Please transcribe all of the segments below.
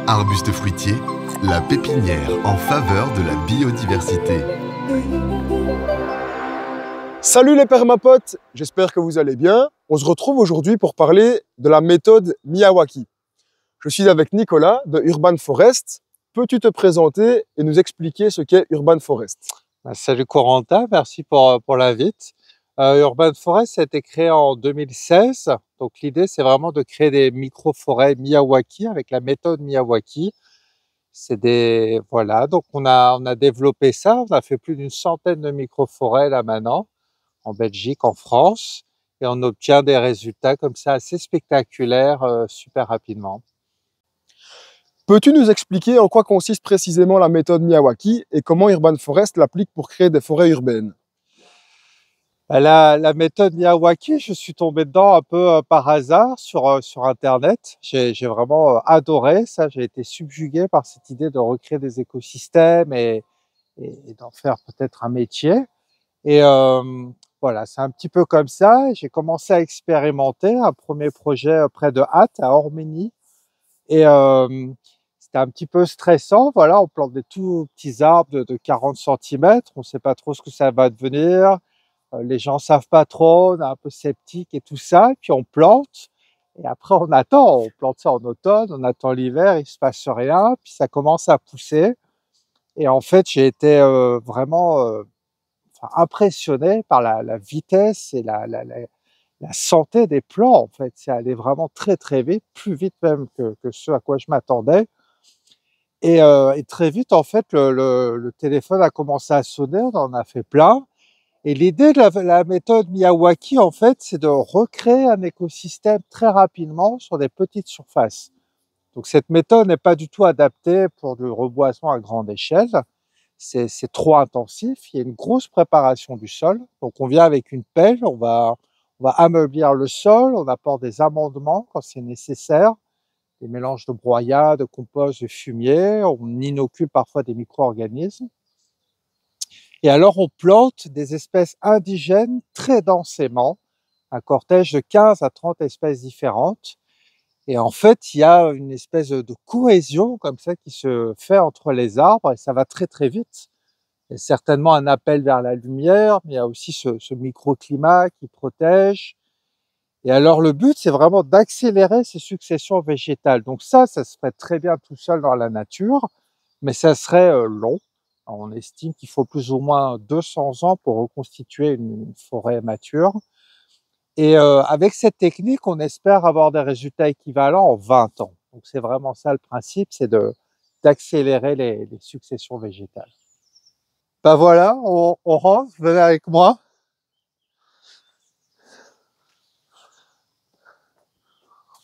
Arbuste fruitier, la pépinière en faveur de la biodiversité. Salut les permapotes, j'espère que vous allez bien. On se retrouve aujourd'hui pour parler de la méthode Miyawaki. Je suis avec Nicolas de Urban Forest. Peux-tu te présenter et nous expliquer ce qu'est Urban Forest? Salut Corentin, merci pour l'invite. Urban Forest a été créé en 2016. Donc l'idée, c'est vraiment de créer des micro-forêts Miyawaki avec la méthode Miyawaki. Voilà, donc on a développé ça. On a fait plus d'une centaine de micro-forêts là maintenant, en Belgique, en France. Et on obtient des résultats comme ça assez spectaculaires, super rapidement. Peux-tu nous expliquer en quoi consiste précisément la méthode Miyawaki et comment Urban Forest l'applique pour créer des forêts urbaines? La méthode Miyawaki, je suis tombé dedans un peu par hasard sur Internet. J'ai vraiment adoré ça. J'ai été subjugué par cette idée de recréer des écosystèmes et d'en faire peut-être un métier. Et voilà, c'est un petit peu comme ça. J'ai commencé à expérimenter un premier projet près de Hatt, à Orménie. Et c'était un petit peu stressant. Voilà, on plante des tout petits arbres de 40 centimètres. On ne sait pas trop ce que ça va devenir. Les gens savent pas trop, on est un peu sceptique et tout ça. Puis on plante. Et après, on attend. On plante ça en automne, on attend l'hiver, il se passe rien. Puis ça commence à pousser. Et en fait, j'ai été vraiment impressionné par la vitesse et la santé des plants. En fait, c'est allé vraiment très très vite, plus vite même que ce à quoi je m'attendais. Et très vite, en fait, le téléphone a commencé à sonner, on en a fait plein. Et l'idée de la méthode Miyawaki, en fait, c'est de recréer un écosystème très rapidement sur des petites surfaces. Donc cette méthode n'est pas du tout adaptée pour du reboisement à grande échelle. C'est trop intensif. Il y a une grosse préparation du sol. Donc on vient avec une pelle, on va ameublir le sol, on apporte des amendements quand c'est nécessaire, des mélanges de broyat, de compost, de fumier. On inocule parfois des micro-organismes. Et alors, on plante des espèces indigènes très densément, un cortège de 15 à 30 espèces différentes. Et en fait, il y a une espèce de cohésion comme ça qui se fait entre les arbres et ça va très très vite. Il y a certainement un appel vers la lumière, mais il y a aussi ce microclimat qui protège. Et alors, le but, c'est vraiment d'accélérer ces successions végétales. Donc ça se fait très bien tout seul dans la nature, mais ça serait long. On estime qu'il faut plus ou moins 200 ans pour reconstituer une forêt mature. Et avec cette technique, on espère avoir des résultats équivalents en 20 ans. Donc c'est vraiment ça le principe, c'est d'accélérer les successions végétales. Ben voilà, on rentre, venez avec moi.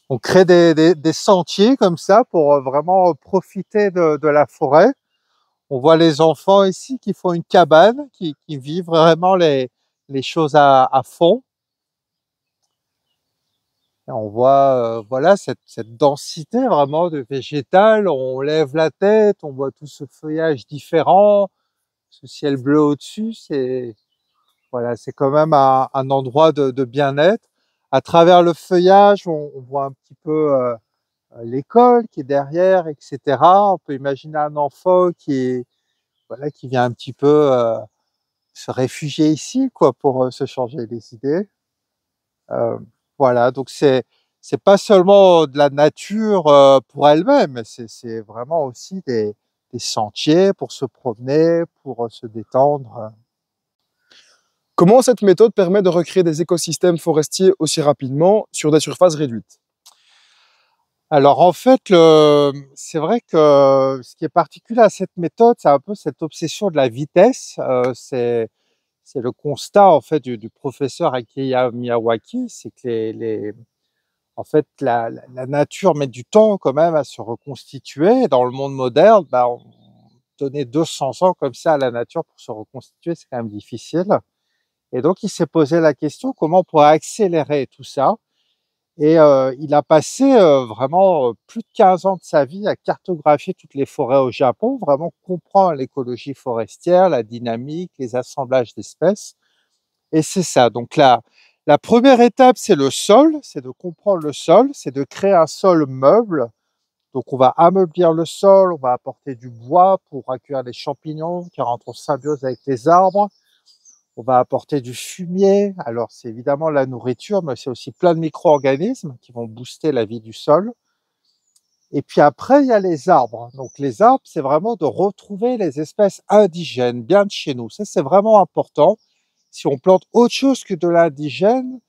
On crée des sentiers comme ça pour vraiment profiter de la forêt. On voit les enfants ici qui font une cabane, qui vivent vraiment les choses à fond. Et on voit voilà cette densité vraiment de végétal. On lève la tête, on voit tout ce feuillage différent, ce ciel bleu au-dessus. Voilà, c'est quand même un endroit de bien-être. À travers le feuillage, on voit un petit peu l'école qui est derrière, etc. On peut imaginer un enfant voilà, qui vient un petit peu se réfugier ici, quoi, pour se changer les idées. Voilà, donc c'est pas seulement de la nature pour elle-même, c'est vraiment aussi des sentiers pour se promener, pour se détendre. Comment cette méthode permet de recréer des écosystèmes forestiers aussi rapidement sur des surfaces réduites? Alors en fait, c'est vrai que ce qui est particulier à cette méthode, c'est un peu cette obsession de la vitesse. C'est le constat en fait du professeur Akira Miyawaki, c'est que en fait la nature met du temps quand même à se reconstituer. Dans le monde moderne, donner 200 ans comme ça à la nature pour se reconstituer, c'est quand même difficile. Et donc il s'est posé la question comment on pourrait accélérer tout ça. Et il a passé vraiment plus de 15 ans de sa vie à cartographier toutes les forêts au Japon, vraiment comprendre l'écologie forestière, la dynamique, les assemblages d'espèces. Et c'est ça. Donc la première étape, c'est le sol, c'est de comprendre le sol, c'est de créer un sol meuble Donc on va ameublir le sol, on va apporter du bois pour accueillir les champignons qui rentrent en symbiose avec les arbres. On va apporter du fumier. Alors c'est évidemment la nourriture, mais c'est aussi plein de micro-organismes qui vont booster la vie du sol. Et puis après, il y a les arbres. Donc les arbres, c'est vraiment de retrouver les espèces indigènes, bien de chez nous. Ça, c'est vraiment important. Si on plante autre chose que de l'indigène,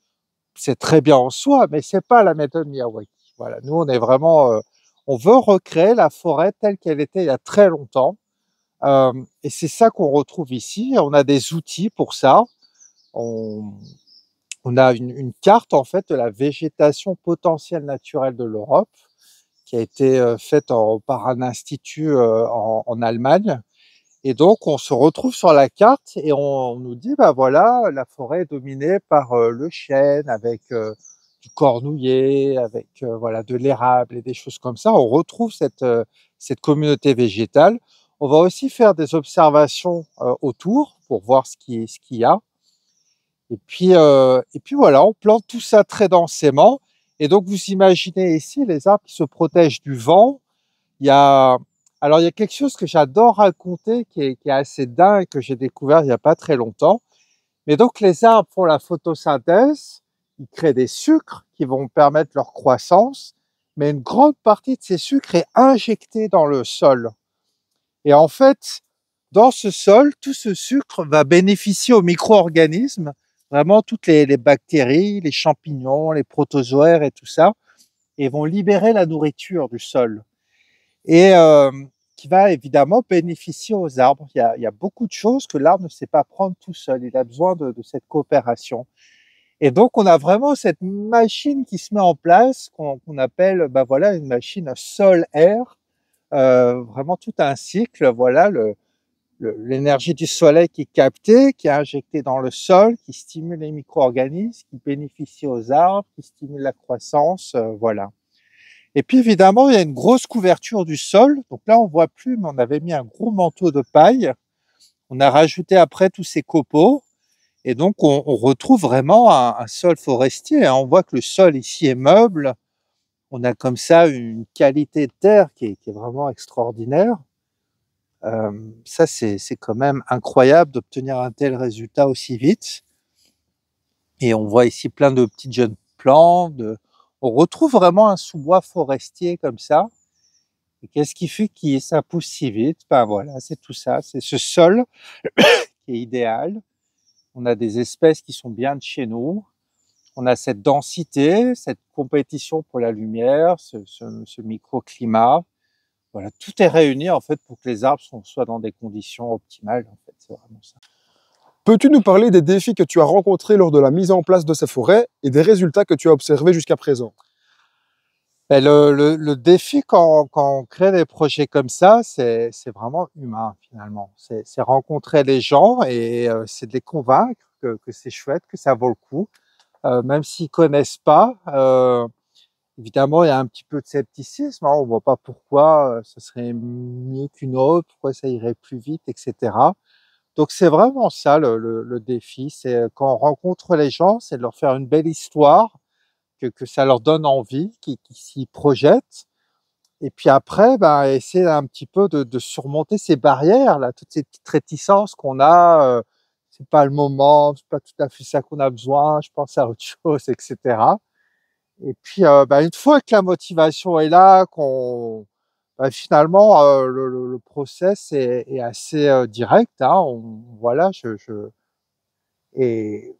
c'est très bien en soi, mais c'est pas la méthode Miyawaki. Voilà, nous, on est vraiment, on veut recréer la forêt telle qu'elle était il y a très longtemps. Et c'est ça qu'on retrouve ici. On a des outils pour ça. On, on a une carte, en fait, de la végétation potentielle naturelle de l'Europe, qui a été faite par un institut en Allemagne. Et donc, on se retrouve sur la carte et on nous dit, bah voilà, la forêt est dominée par le chêne, avec du cornouiller, avec voilà de l'érable et des choses comme ça. On retrouve cette communauté végétale. On va aussi faire des observations autour pour voir ce qu'il y a. Et puis voilà, on plante tout ça très densément. Et donc, vous imaginez ici les arbres qui se protègent du vent. Il y a, alors, il y a quelque chose que j'adore raconter qui est assez dingue, que j'ai découvert il n'y a pas très longtemps. Mais donc, les arbres font la photosynthèse, ils créent des sucres qui vont permettre leur croissance, mais une grande partie de ces sucres est injectée dans le sol. Et en fait, dans ce sol, tout ce sucre va bénéficier aux micro-organismes, vraiment toutes les bactéries, les champignons, les protozoaires et tout ça, et vont libérer la nourriture du sol. Et qui va évidemment bénéficier aux arbres. Il y a beaucoup de choses que l'arbre ne sait pas prendre tout seul. Il a besoin de cette coopération. Et donc, on a vraiment cette machine qui se met en place, qu'on appelle bah voilà, une machine sol-air, vraiment tout un cycle. Voilà, l'énergie du soleil qui est captée, qui est injectée dans le sol, qui stimule les micro-organismes, qui bénéficie aux arbres, qui stimule la croissance, voilà. Et puis évidemment, il y a une grosse couverture du sol. Donc là, on voit plus, mais on avait mis un gros manteau de paille. On a rajouté après tous ces copeaux. Et donc, on retrouve vraiment un sol forestier. On voit que le sol ici est meuble. On a comme ça une qualité de terre qui est vraiment extraordinaire. Ça, c'est quand même incroyable d'obtenir un tel résultat aussi vite. Et on voit ici plein de petites jeunes plantes. On retrouve vraiment un sous-bois forestier comme ça. Et qu'est-ce qui fait que ça pousse si vite? Ben voilà, c'est tout ça. C'est ce sol qui est idéal. On a des espèces qui sont bien de chez nous. On a cette densité, cette compétition pour la lumière, ce microclimat. Voilà, tout est réuni en fait pour que les arbres soient dans des conditions optimales. En fait, c'est vraiment ça. Peux-tu nous parler des défis que tu as rencontrés lors de la mise en place de ces forêts et des résultats que tu as observés jusqu'à présent? Ben, le défi quand on crée des projets comme ça, c'est vraiment humain finalement. C'est rencontrer les gens et c'est de les convaincre que c'est chouette, que ça vaut le coup, même s'ils connaissent pas. Évidemment, il y a un petit peu de scepticisme, hein. On voit pas pourquoi ce serait mieux qu'une autre, pourquoi ça irait plus vite, etc. Donc c'est vraiment ça le défi, c'est quand on rencontre les gens, c'est de leur faire une belle histoire, que ça leur donne envie, qu'ils s'y projettent. Et puis après, ben, essayer un petit peu de surmonter ces barrières, là, toutes ces petites réticences qu'on a. C'est pas le moment, c'est pas tout à fait ça qu'on a besoin, je pense à autre chose, etc. Et puis, ben, une fois que la motivation est là, ben, finalement, le process est assez direct. Hein, voilà, et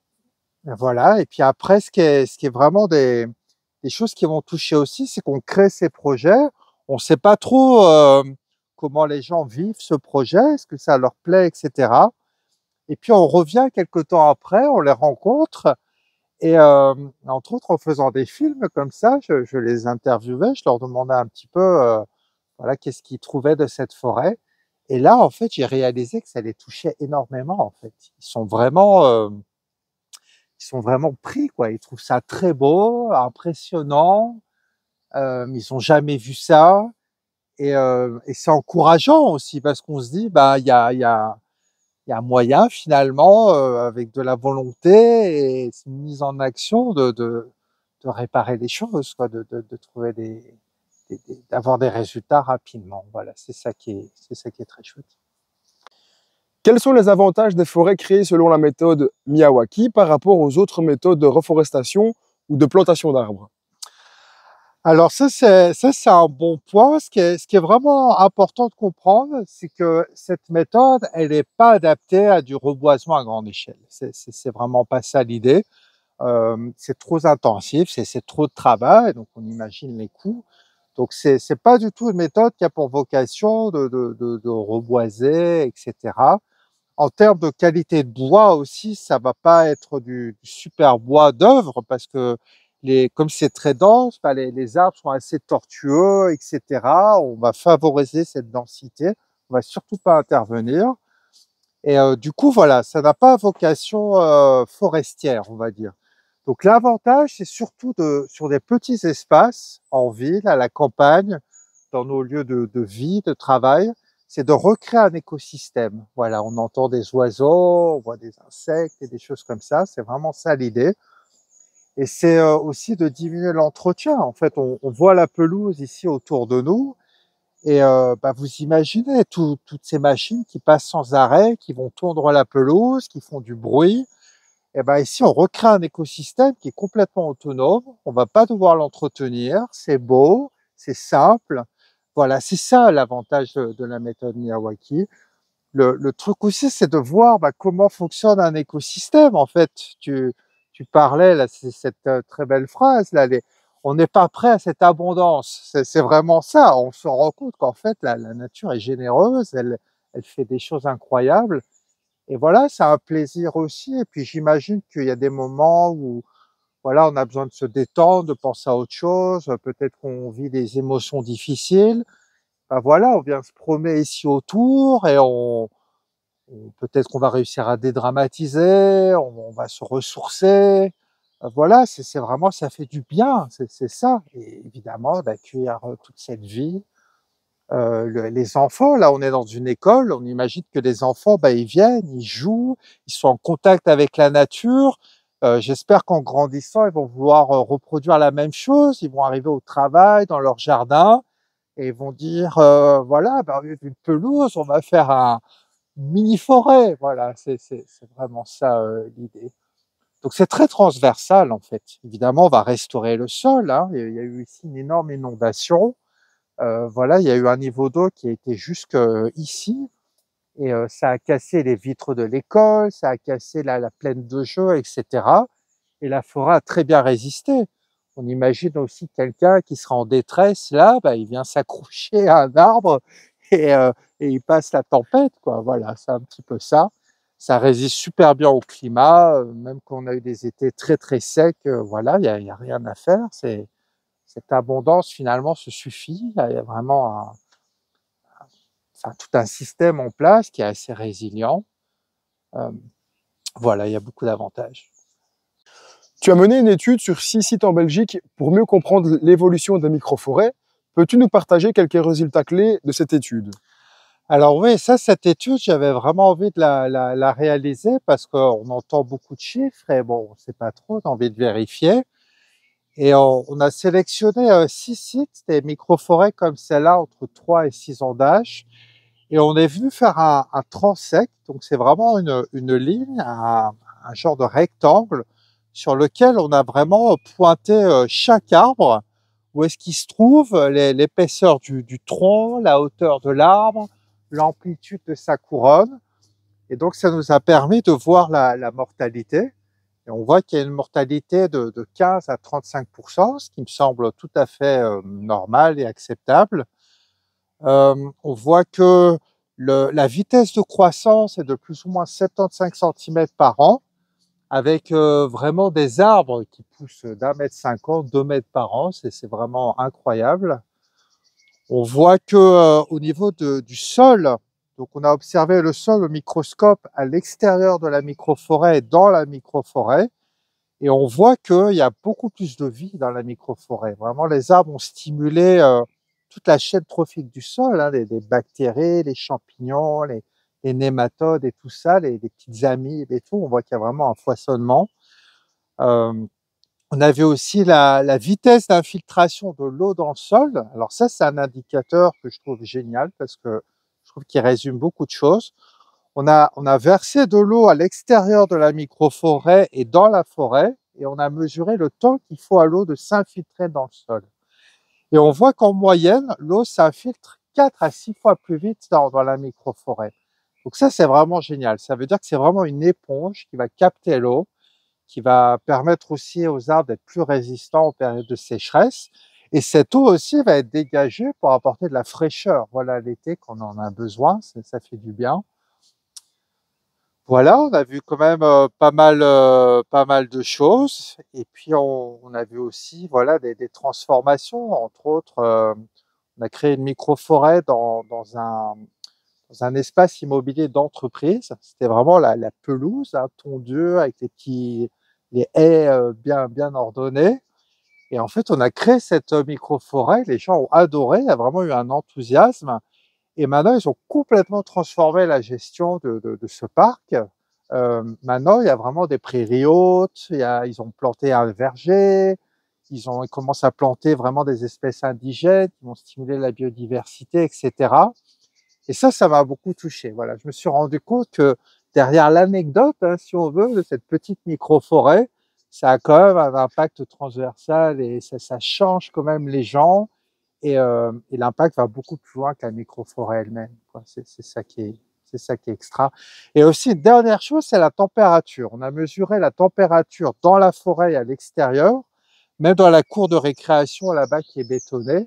voilà. Et puis après, ce qui est vraiment des choses qui vont toucher aussi, c'est qu'on crée ces projets. On ne sait pas trop comment les gens vivent ce projet, est-ce que ça leur plaît, etc. Et puis on revient quelque temps après, on les rencontre. Et entre autres, en faisant des films comme ça, je les interviewais, je leur demandais un petit peu voilà, qu'est-ce qu'ils trouvaient de cette forêt. Et là, en fait, j'ai réalisé que ça les touchait énormément. En fait, ils sont vraiment pris, quoi. Ils trouvent ça très beau, impressionnant. Ils ont jamais vu ça. Et c'est encourageant aussi parce qu'on se dit, bah, il y a moyen finalement, avec de la volonté et une mise en action de réparer les choses, quoi, de trouver des d'avoir des résultats rapidement. Voilà, c'est ça qui est très chouette. Quels sont les avantages des forêts créées selon la méthode Miyawaki par rapport aux autres méthodes de reforestation ou de plantation d'arbres? Alors ça c'est un bon point. Ce qui est vraiment important de comprendre, c'est que cette méthode, elle n'est pas adaptée à du reboisement à grande échelle. C'est vraiment pas ça l'idée. C'est trop intensif, c'est trop de travail, donc on imagine les coûts. Donc c'est pas du tout une méthode qui a pour vocation de reboiser, et cetera. En termes de qualité de bois aussi, ça va pas être du super bois d'œuvre parce que comme c'est très dense, bah, les arbres sont assez tortueux, et cetera. On va favoriser cette densité, on va surtout pas intervenir et du coup, voilà, ça n'a pas vocation, forestière, on va dire. Donc l'avantage, c'est surtout sur des petits espaces, en ville, à la campagne, dans nos lieux de vie, de travail, c'est de recréer un écosystème. Voilà, on entend des oiseaux, on voit des insectes et des choses comme ça, c'est vraiment ça l'idée. Et c'est aussi de diminuer l'entretien. En fait, on voit la pelouse ici autour de nous et bah, vous imaginez toutes ces machines qui passent sans arrêt, qui vont tondre la pelouse, qui font du bruit. Et ben ici, on recrée un écosystème qui est complètement autonome. On va pas devoir l'entretenir. C'est beau, c'est simple. Voilà, c'est ça l'avantage de la méthode Miyawaki. Le truc aussi, c'est de voir bah, comment fonctionne un écosystème. En fait, tu parlais, là, c'est cette très belle phrase, là, on n'est pas prêt à cette abondance. C'est vraiment ça. On se rend compte qu'en fait, la nature est généreuse, elle fait des choses incroyables. Et voilà, c'est un plaisir aussi. Et puis j'imagine qu'il y a des moments où voilà, on a besoin de se détendre, de penser à autre chose. Peut-être qu'on vit des émotions difficiles. Ben voilà, on vient se promener ici autour et peut-être qu'on va réussir à dédramatiser, on va se ressourcer. Voilà, c'est vraiment, ça fait du bien, c'est ça. Et évidemment, d'accueillir toute cette vie. Les enfants, là, on est dans une école, on imagine que les enfants, bah, ils viennent, ils jouent, ils sont en contact avec la nature. J'espère qu'en grandissant, ils vont vouloir reproduire la même chose. Ils vont arriver au travail, dans leur jardin, et ils vont dire, voilà, bah, au lieu d'une pelouse, on va faire une mini-forêt. Voilà, c'est vraiment ça l'idée. Donc c'est très transversal en fait. Évidemment, on va restaurer le sol, hein. Il y a eu ici une énorme inondation. Voilà, il y a eu un niveau d'eau qui a été jusque ici et ça a cassé les vitres de l'école, ça a cassé la plaine de jeu, et cetera. Et la forêt a très bien résisté. On imagine aussi quelqu'un qui sera en détresse là, bah, il vient s'accrocher à un arbre et et il passe la tempête, quoi. Voilà, c'est un petit peu ça. Ça résiste super bien au climat, même quand on a eu des étés très, très secs, voilà, il y a rien à faire. Cette abondance finalement se suffit. Il y a vraiment tout un système en place qui est assez résilient. Voilà, il y a beaucoup d'avantages. Tu as mené une étude sur 6 sites en Belgique pour mieux comprendre l'évolution des microforêts. Peux-tu nous partager quelques résultats clés de cette étude? Alors oui, cette étude, j'avais vraiment envie de la réaliser parce qu'on entend beaucoup de chiffres et bon, on ne sait pas trop, on a envie de vérifier. Et on a sélectionné 6 sites, des microforêts comme celle-là, entre 3 et 6 ans d'âge. Et on est venu faire un transect, donc c'est vraiment une ligne, un genre de rectangle sur lequel on a vraiment pointé chaque arbre, où est-ce qu'il se trouve, l'épaisseur du tronc, la hauteur de l'arbre, l'amplitude de sa couronne. Et donc ça nous a permis de voir la mortalité. Et on voit qu'il y a une mortalité de 15 à 35%, ce qui me semble tout à fait normal et acceptable. On voit que la vitesse de croissance est de plus ou moins 75 centimètres par an, avec vraiment des arbres qui poussent d'1,50 m, 2 mètres par an. C'est vraiment incroyable. On voit que au niveau du sol, donc on a observé le sol au microscope à l'extérieur de la microforêt et dans la microforêt. Et on voit qu'il y a beaucoup plus de vie dans la microforêt. Vraiment, les arbres ont stimulé toute la chaîne trophique du sol, hein, les bactéries, les champignons, les nématodes et tout ça, les petites amibes et tout. On voit qu'il y a vraiment un foisonnement. Euh, On avait aussi la vitesse d'infiltration de l'eau dans le sol. Alors ça, c'est un indicateur que je trouve génial parce que je trouve qu'il résume beaucoup de choses. On a versé de l'eau à l'extérieur de la microforêt et dans la forêt, et on a mesuré le temps qu'il faut à l'eau de s'infiltrer dans le sol. Et on voit qu'en moyenne, l'eau s'infiltre 4 à 6 fois plus vite dans la microforêt. Donc ça, c'est vraiment génial. Ça veut dire que c'est vraiment une éponge qui va capter l'eau, qui va permettre aussi aux arbres d'être plus résistants aux périodes de sécheresse. Et cette eau aussi va être dégagée pour apporter de la fraîcheur. Voilà, l'été, quand on en a besoin, ça fait du bien. Voilà, on a vu quand même pas mal de choses. Et puis on a vu aussi voilà des transformations. Entre autres, on a créé une microforêt dans un espace immobilier d'entreprise. C'était vraiment la pelouse, hein, tondue avec les haies bien ordonnées. Et en fait, on a créé cette microforêt. Les gens ont adoré. Il y a vraiment eu un enthousiasme. Et maintenant, ils ont complètement transformé la gestion de ce parc. Maintenant, il y a vraiment des prairies hautes, ils ont planté un verger, ils commencent à planter vraiment des espèces indigènes qui vont stimuler la biodiversité, etc. Et ça m'a beaucoup touché. Voilà, je me suis rendu compte que derrière l'anecdote, hein, si on veut, de cette petite microforêt, ça a quand même un impact transversal et ça change quand même les gens. Et l'impact va beaucoup plus loin que la microforêt elle-même, quoi. C'est ça qui est extra. Et aussi, une dernière chose, c'est la température. On a mesuré la température dans la forêt et à l'extérieur, même dans la cour de récréation là-bas qui est bétonnée.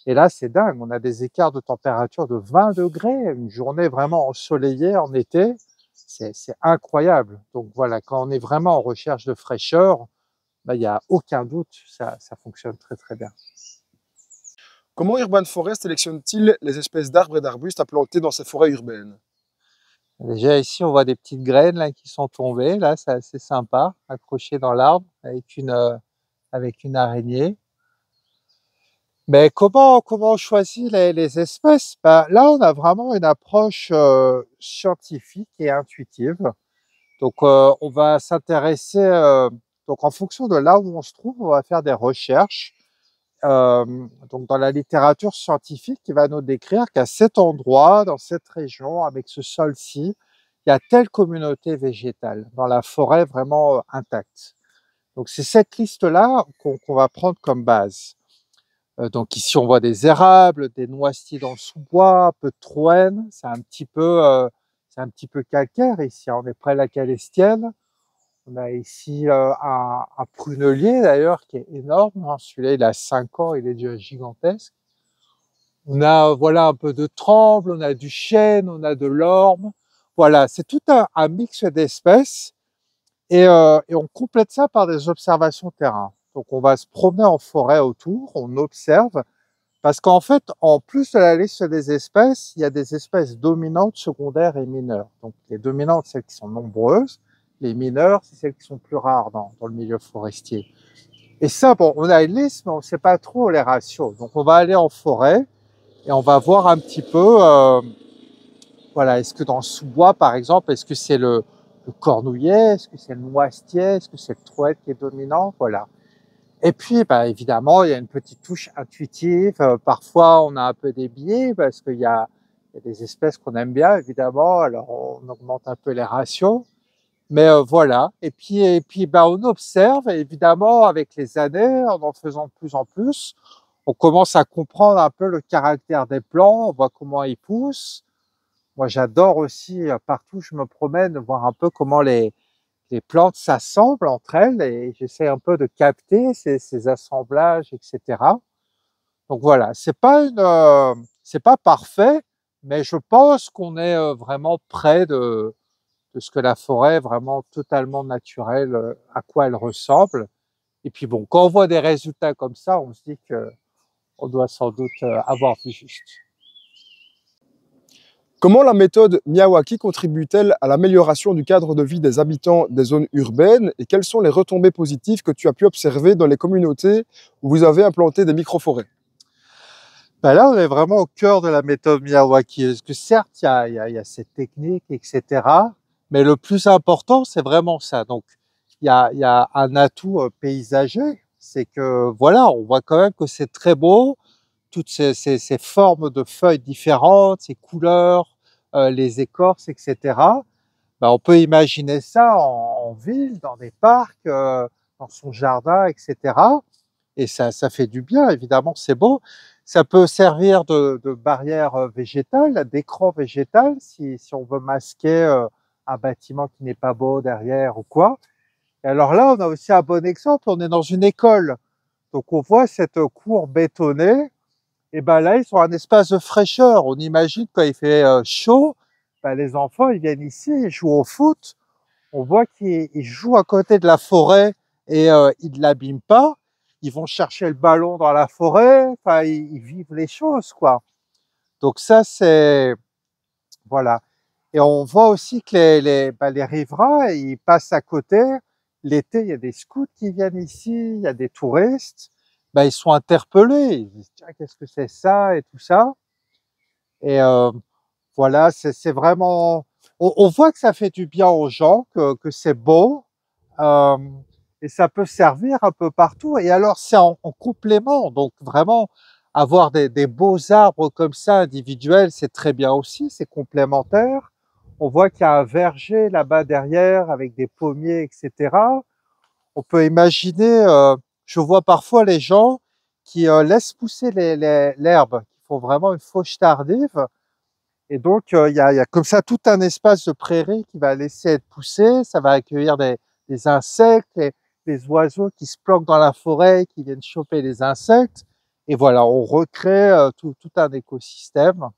Et là, c'est dingue. On a des écarts de température de 20 degrés, une journée vraiment ensoleillée en été. C'est incroyable. Donc voilà, quand on est vraiment en recherche de fraîcheur, il n'y a aucun doute, ça fonctionne très très bien. Comment Urban Forest sélectionne-t-il les espèces d'arbres et d'arbustes à planter dans ses forêts urbaines? Déjà ici, on voit des petites graines là qui sont tombées. Là, c'est assez sympa, accrochées dans l'arbre avec une araignée. Mais comment on choisit les espèces? Ben, là, on a vraiment une approche scientifique et intuitive. Donc, on va s'intéresser. Donc, en fonction de là où on se trouve, on va faire des recherches. Donc, dans la littérature scientifique, qui va nous décrire qu'à cet endroit, dans cette région, avec ce sol-ci, il y a telle communauté végétale, dans la forêt vraiment intacte. Donc, c'est cette liste-là qu'on va prendre comme base. Donc, ici, on voit des érables, des noisetiers dans le sous-bois, un peu de troène. C'est un petit peu calcaire ici, hein. On est près de la Calestienne. On a ici un prunelier d'ailleurs qui est énorme, hein. Celui-là, il a 5 ans, il est déjà gigantesque. On a voilà un peu de tremble, on a du chêne, on a de l'orme. Voilà, c'est tout un mix d'espèces et on complète ça par des observations terrain. Donc on va se promener en forêt autour, on observe, parce qu'en fait, en plus de la liste des espèces, il y a des espèces dominantes, secondaires et mineures. Donc les dominantes, celles qui sont nombreuses, les mineures, c'est celles qui sont plus rares dans le milieu forestier. Et ça, bon, on a une liste, mais on ne sait pas trop les ratios. Donc on va aller en forêt et on va voir un petit peu, voilà, est-ce que dans le sous-bois, par exemple, est-ce que c'est le cornouillet, est-ce que c'est le noisetier, est-ce que c'est le troène qui est dominant, voilà. Et puis, bah, évidemment, il y a une petite touche intuitive. Parfois, on a un peu des biais parce qu'il y a des espèces qu'on aime bien, évidemment. Alors, on augmente un peu les ratios. Mais voilà. Et puis bah, on observe, et évidemment, avec les années, en faisant de plus en plus, on commence à comprendre un peu le caractère des plants, on voit comment ils poussent. Moi, j'adore aussi, partout où je me promène, voir un peu comment les plantes s'assemblent entre elles et j'essaie un peu de capter ces assemblages, etc. Donc voilà, c'est pas parfait, mais je pense qu'on est vraiment près de ce que la forêt est vraiment totalement naturelle, à quoi elle ressemble. Et puis bon, quand on voit des résultats comme ça, on se dit que on doit sans doute avoir vu juste. Comment la méthode Miyawaki contribue-t-elle à l'amélioration du cadre de vie des habitants des zones urbaines et quelles sont les retombées positives que tu as pu observer dans les communautés où vous avez implanté des microforêts? Ben là, on est vraiment au cœur de la méthode Miyawaki. Parce que certes, il y a cette technique, etc. Mais le plus important, c'est vraiment ça. Donc, il y a un atout paysager, c'est que voilà, on voit quand même que c'est très beau, toutes ces formes de feuilles différentes, ces couleurs, les écorces, etc. Ben, on peut imaginer ça en ville, dans des parcs, dans son jardin, etc. Et ça fait du bien, évidemment, c'est beau. Ça peut servir de barrière végétale, d'écran végétal, si on veut masquer un bâtiment qui n'est pas beau derrière ou quoi. Et alors là, on a aussi un bon exemple, on est dans une école. Donc on voit cette cour bétonnée, et ben là, ils ont un espace de fraîcheur. On imagine quand il fait chaud, ben les enfants, ils viennent ici, ils jouent au foot. On voit qu'ils jouent à côté de la forêt et ils ne l'abîment pas. Ils vont chercher le ballon dans la forêt, enfin, ils vivent les choses, quoi. Donc ça, c'est... Voilà. Et on voit aussi que les riverains, ils passent à côté. L'été, il y a des scouts qui viennent ici, il y a des touristes. Ben, ils sont interpellés. Ils disent, tiens, qu'est-ce que c'est ça et tout ça. Et voilà, c'est vraiment... On voit que ça fait du bien aux gens, que c'est beau. Et ça peut servir un peu partout. Et alors, c'est en complément. Donc, vraiment, avoir des beaux arbres comme ça, individuels, c'est très bien aussi. C'est complémentaire. On voit qu'il y a un verger là-bas derrière avec des pommiers, etc. On peut imaginer, je vois parfois les gens qui laissent pousser l'herbe, qui font vraiment une fauche tardive. Et donc, il y a comme ça tout un espace de prairie qui va laisser être poussé. Ça va accueillir des insectes, les oiseaux qui se planquent dans la forêt, qui viennent choper les insectes. Et voilà, on recrée tout un écosystème.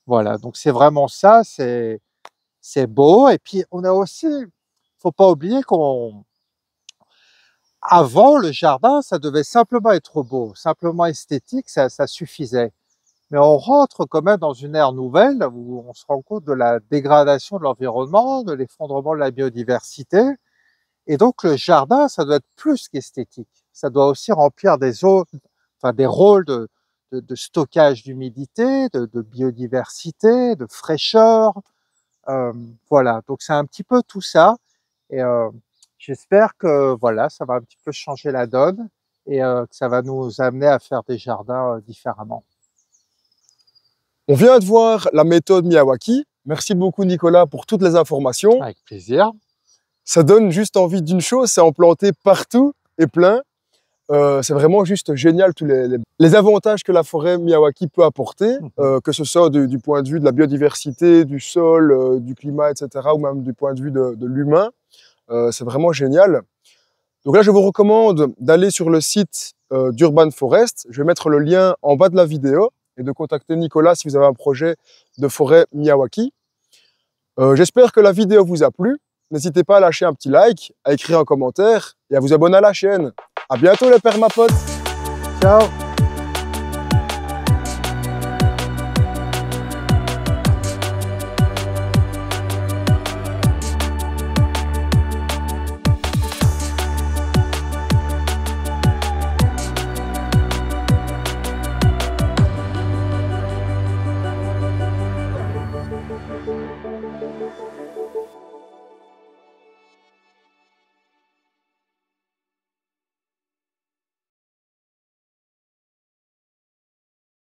Voilà, donc c'est vraiment ça, c'est beau. Et puis, on a aussi, faut pas oublier avant, le jardin, ça devait simplement être beau, simplement esthétique, ça suffisait. Mais on rentre quand même dans une ère nouvelle où on se rend compte de la dégradation de l'environnement, de l'effondrement de la biodiversité. Et donc, le jardin, ça doit être plus qu'esthétique. Ça doit aussi remplir des rôles de stockage d'humidité, de biodiversité, de fraîcheur. Voilà. Donc, c'est un petit peu tout ça. Et j'espère que, voilà, ça va un petit peu changer la donne et que ça va nous amener à faire des jardins différemment. On vient de voir la méthode Miyawaki. Merci beaucoup Nicolas pour toutes les informations. Avec plaisir. Ça donne juste envie d'une chose, c'est en planter partout et plein. C'est vraiment juste génial tous les avantages que la forêt Miyawaki peut apporter, que ce soit du point de vue de la biodiversité, du sol, du climat, etc., ou même du point de vue de l'humain. C'est vraiment génial. Donc là, je vous recommande d'aller sur le site d'Urban Forest. Je vais mettre le lien en bas de la vidéo et de contacter Nicolas si vous avez un projet de forêt Miyawaki. J'espère que la vidéo vous a plu. N'hésitez pas à lâcher un petit like, à écrire un commentaire et à vous abonner à la chaîne. À bientôt les permapotes. Ciao.